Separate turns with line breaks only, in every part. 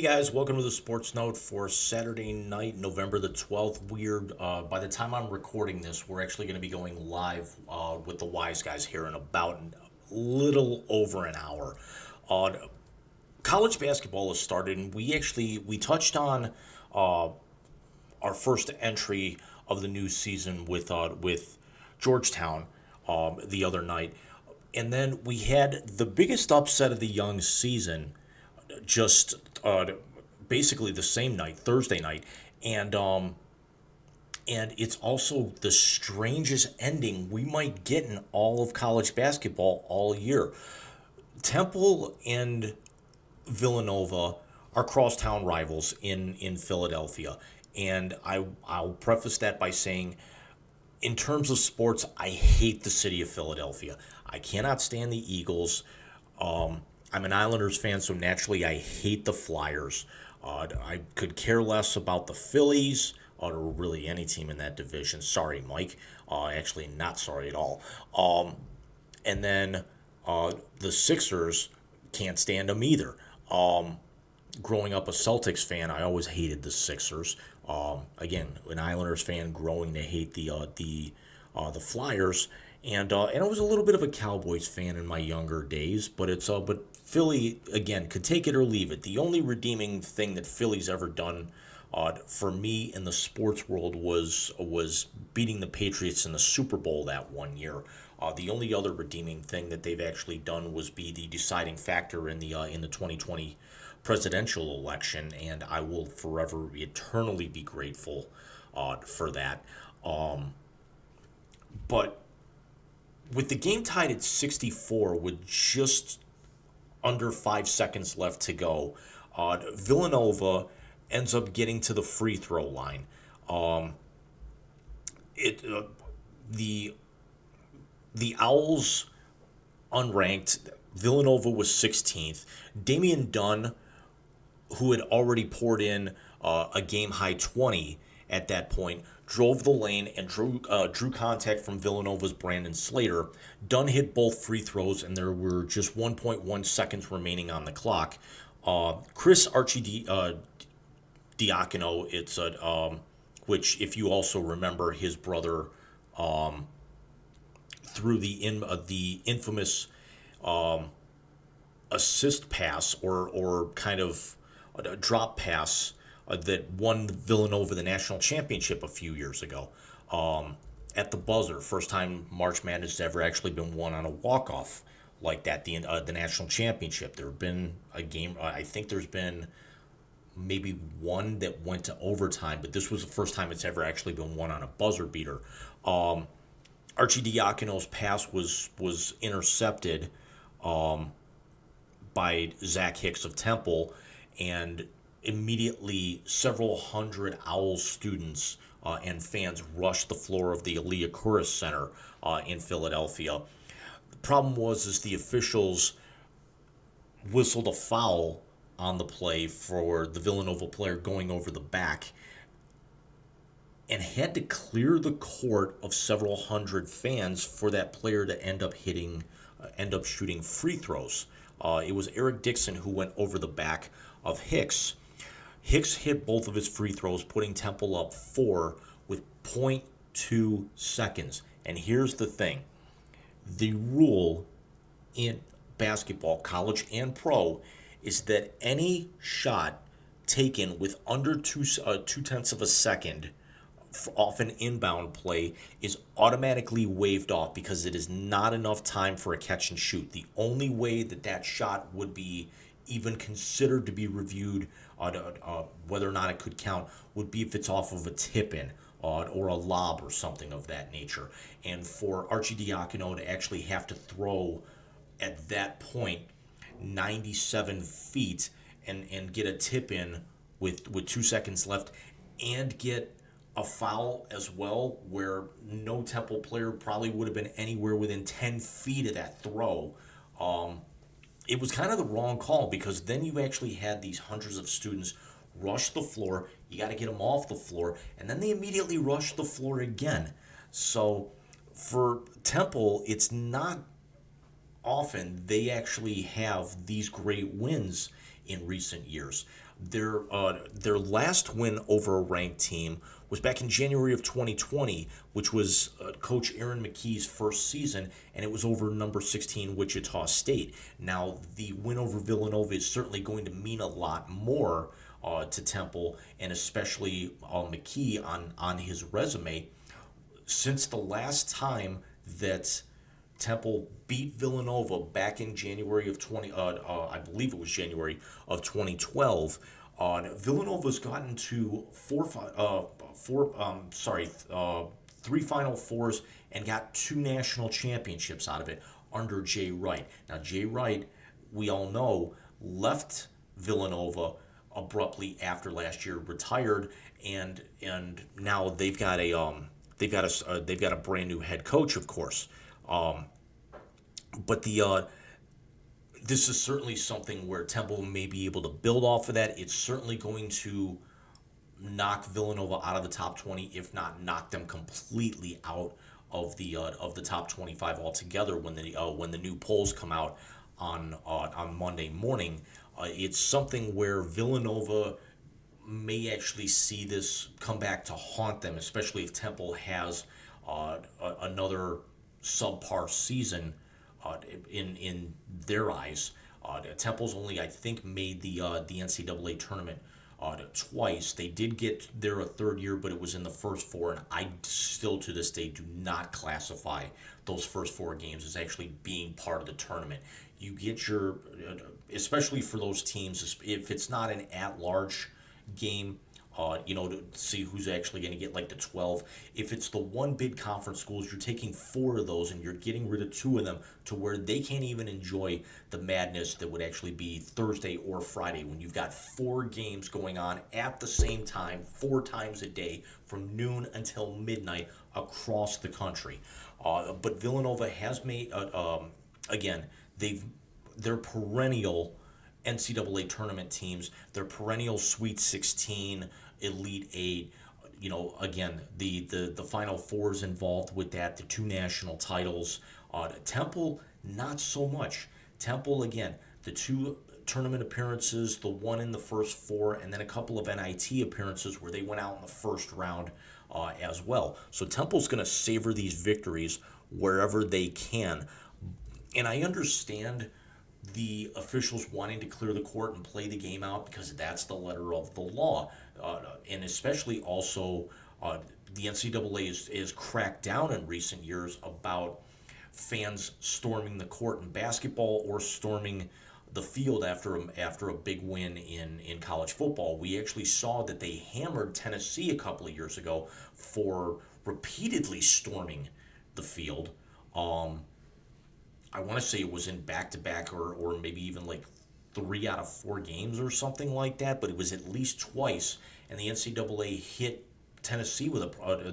Hey guys, welcome to the Sports Note for Saturday night, November the 12th. By the time I'm recording this, we're actually going to be going live with the Wise Guys here in about a little over an hour. Uh, College basketball has started, and we touched on uh, our first entry of the new season with Georgetown the other night, and then we had the biggest upset of the young season just basically the same night, Thursday night, and it's also the strangest ending we might get in all of college basketball all year. Temple and Villanova are crosstown rivals in Philadelphia, and I'll preface that by saying, in terms of sports, I hate the city of Philadelphia. I cannot stand the Eagles. I'm an Islanders fan, so naturally I hate the Flyers. I could care less about the Phillies or really any team in that division. Sorry, Mike. Actually, not sorry at all. And then the Sixers, can't stand them either. Growing up a Celtics fan, I always hated the Sixers. Again, an Islanders fan, growing to hate the Flyers, and I was a little bit of a Cowboys fan in my younger days. But Philly, again, could take it or leave it. The only redeeming thing that Philly's ever done for me in the sports world was beating the Patriots in the Super Bowl that one year. The only other redeeming thing that they've actually done was be the deciding factor in the 2020 presidential election, and I will forever, eternally be grateful for that. But with the game tied at 64 with just under 5 seconds left to go, Villanova ends up getting to the free throw line. Um, it the the Owls unranked. Villanova was 16th. Damian Dunn, who had already poured in a game high 20 at that point, drove the lane and drew contact from Villanova's Brandon Slater. Dunn hit both free throws, and there were just 1.1 seconds remaining on the clock. Chris Diacono, which, if you also remember, his brother threw the infamous assist pass or kind of a drop pass that won Villanova the national championship a few years ago. At the buzzer, first time March Madness has ever actually been won on a walk-off like that, the national championship. There have been a game, I think there's been maybe one that went to overtime, but this was the first time it's ever actually been won on a buzzer beater. Arcidiacono's pass was intercepted by Zach Hicks of Temple, and immediately several hundred Owls students and fans rushed the floor of the Aaliyah Kouros Center in Philadelphia. The problem was is the officials whistled a foul on the play for the Villanova player going over the back, and had to clear the court of several hundred fans for that player to end up shooting free throws. It was Eric Dixon who went over the back of Hicks. Hicks hit both of his free throws, putting Temple up 4 with zero point 0.2 seconds. And here's the thing. The rule in basketball, college and pro, is that any shot taken with under two-tenths of a second off an inbound play is automatically waved off because it is not enough time for a catch and shoot. The only way that shot would be even considered to be reviewed, whether or not it could count, would be if it's off of a tip-in or a lob or something of that nature. And for Arcidiacono to actually have to throw at that point 97 feet and get a tip-in with 2 seconds left and get a foul as well, where no Temple player probably would have been anywhere within 10 feet of that throw. It was kind of the wrong call, because then you actually had these hundreds of students rush the floor. You got to get them off the floor, and then they immediately rush the floor again. So for Temple, it's not often they actually have these great wins in recent years. Their last win over a ranked team was back in January of 2020, which was Coach Aaron McKee's first season, and it was over number 16 Wichita State. Now, the win over Villanova is certainly going to mean a lot more to Temple, and especially McKee on his resume. Since the last time that Temple beat Villanova back in January of I believe it was January of 2012. Villanova's gotten to three Final Fours and got two national championships out of it under Jay Wright. Now, Jay Wright, we all know, left Villanova abruptly after last year, retired, and now they've got a brand new head coach, of course. Um, but this is certainly something where Temple may be able to build off of that. It's certainly going to knock Villanova out of the top 20, if not knock them completely out of the top 25 altogether when the new polls come out on Monday morning. It's something where Villanova may actually see this come back to haunt them, especially if Temple has another subpar season in their eyes. Temple's only, I think, made the NCAA tournament twice. They did get there a third year, but it was in the first four, and I still to this day do not classify those first four games as actually being part of the tournament. You get your, especially for those teams, if it's not an at-large game, to see who's actually going to get like the 12. If it's the one bid conference schools, you're taking four of those and you're getting rid of two of them to where they can't even enjoy the madness that would actually be Thursday or Friday when you've got four games going on at the same time, four times a day from noon until midnight across the country. But Villanova has made, again, they're perennial NCAA tournament teams. They're perennial Sweet 16, Elite 8. Again, the Final Fours involved with that, the two national titles. Temple, not so much. Temple, again, the two tournament appearances, the one in the first four, and then a couple of NIT appearances where they went out in the first round as well. So Temple's going to savor these victories wherever they can. And I understand the officials wanting to clear the court and play the game out because that's the letter of the law. And especially also, the NCAA is cracked down in recent years about fans storming the court in basketball or storming the field after a big win in college football. We actually saw that they hammered Tennessee a couple of years ago for repeatedly storming the field. I want to say it was in back-to-back or maybe even like 3 out of 4 games or something like that, but it was at least twice, and the NCAA hit Tennessee with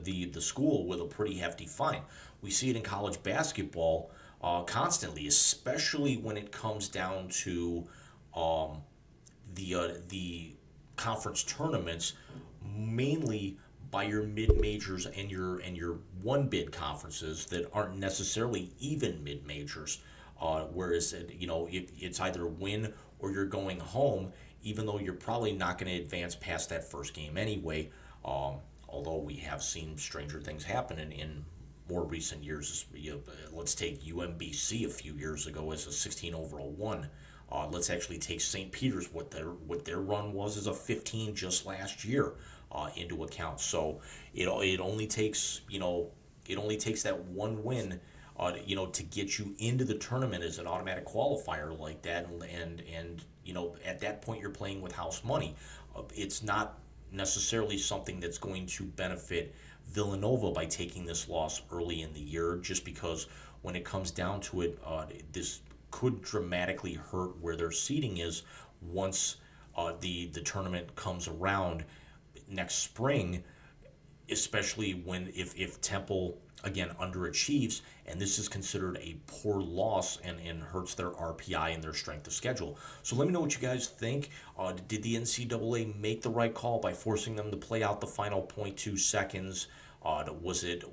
the school with a pretty hefty fine. We see it in college basketball constantly, especially when it comes down to the conference tournaments, mainly by your mid majors and your one bid conferences that aren't necessarily even mid majors. Whereas it's either win or you're going home, even though you're probably not going to advance past that first game anyway. Although we have seen stranger things happen in more recent years. Let's take UMBC a few years ago as a 16 overall one. Let's actually take St. Peter's, what their run was as a 15 just last year, into account. So it only takes that one win, to get you into the tournament as an automatic qualifier like that, and at that point you're playing with house money. It's not necessarily something that's going to benefit Villanova by taking this loss early in the year, just because when it comes down to it, this could dramatically hurt where their seeding is once the tournament comes around next spring, especially if Temple again underachieves, and this is considered a poor loss and hurts their RPI and their strength of schedule. So let me know what you guys think. Did the NCAA make the right call by forcing them to play out the final .2 seconds? Was it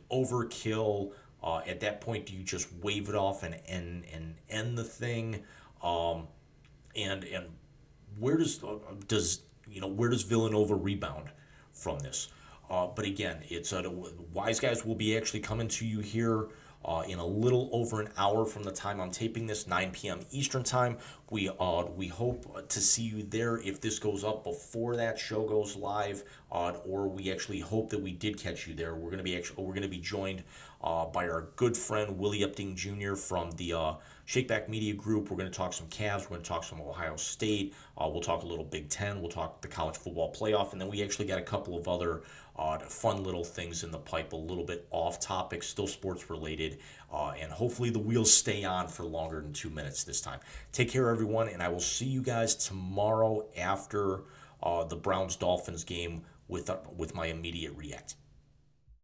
overkill? At that point, do you just wave it off and end the thing? And where does Villanova rebound from this? But again, it's Wise Guys will be actually coming to you here in a little over an hour from the time I'm taping this, 9 p.m. Eastern time. We hope to see you there if this goes up before that show goes live, or we actually hope that we did catch you there. We're gonna be joined by our good friend Willie Epting Jr. from the Shakeback Media Group. We're going to talk some Cavs. We're going to talk some Ohio State. We'll talk a little Big Ten. We'll talk the college football playoff. And then we actually got a couple of other fun little things in the pipe, a little bit off topic, still sports related. And hopefully the wheels stay on for longer than 2 minutes this time. Take care, everyone. And I will see you guys tomorrow after the Browns-Dolphins game with my immediate react.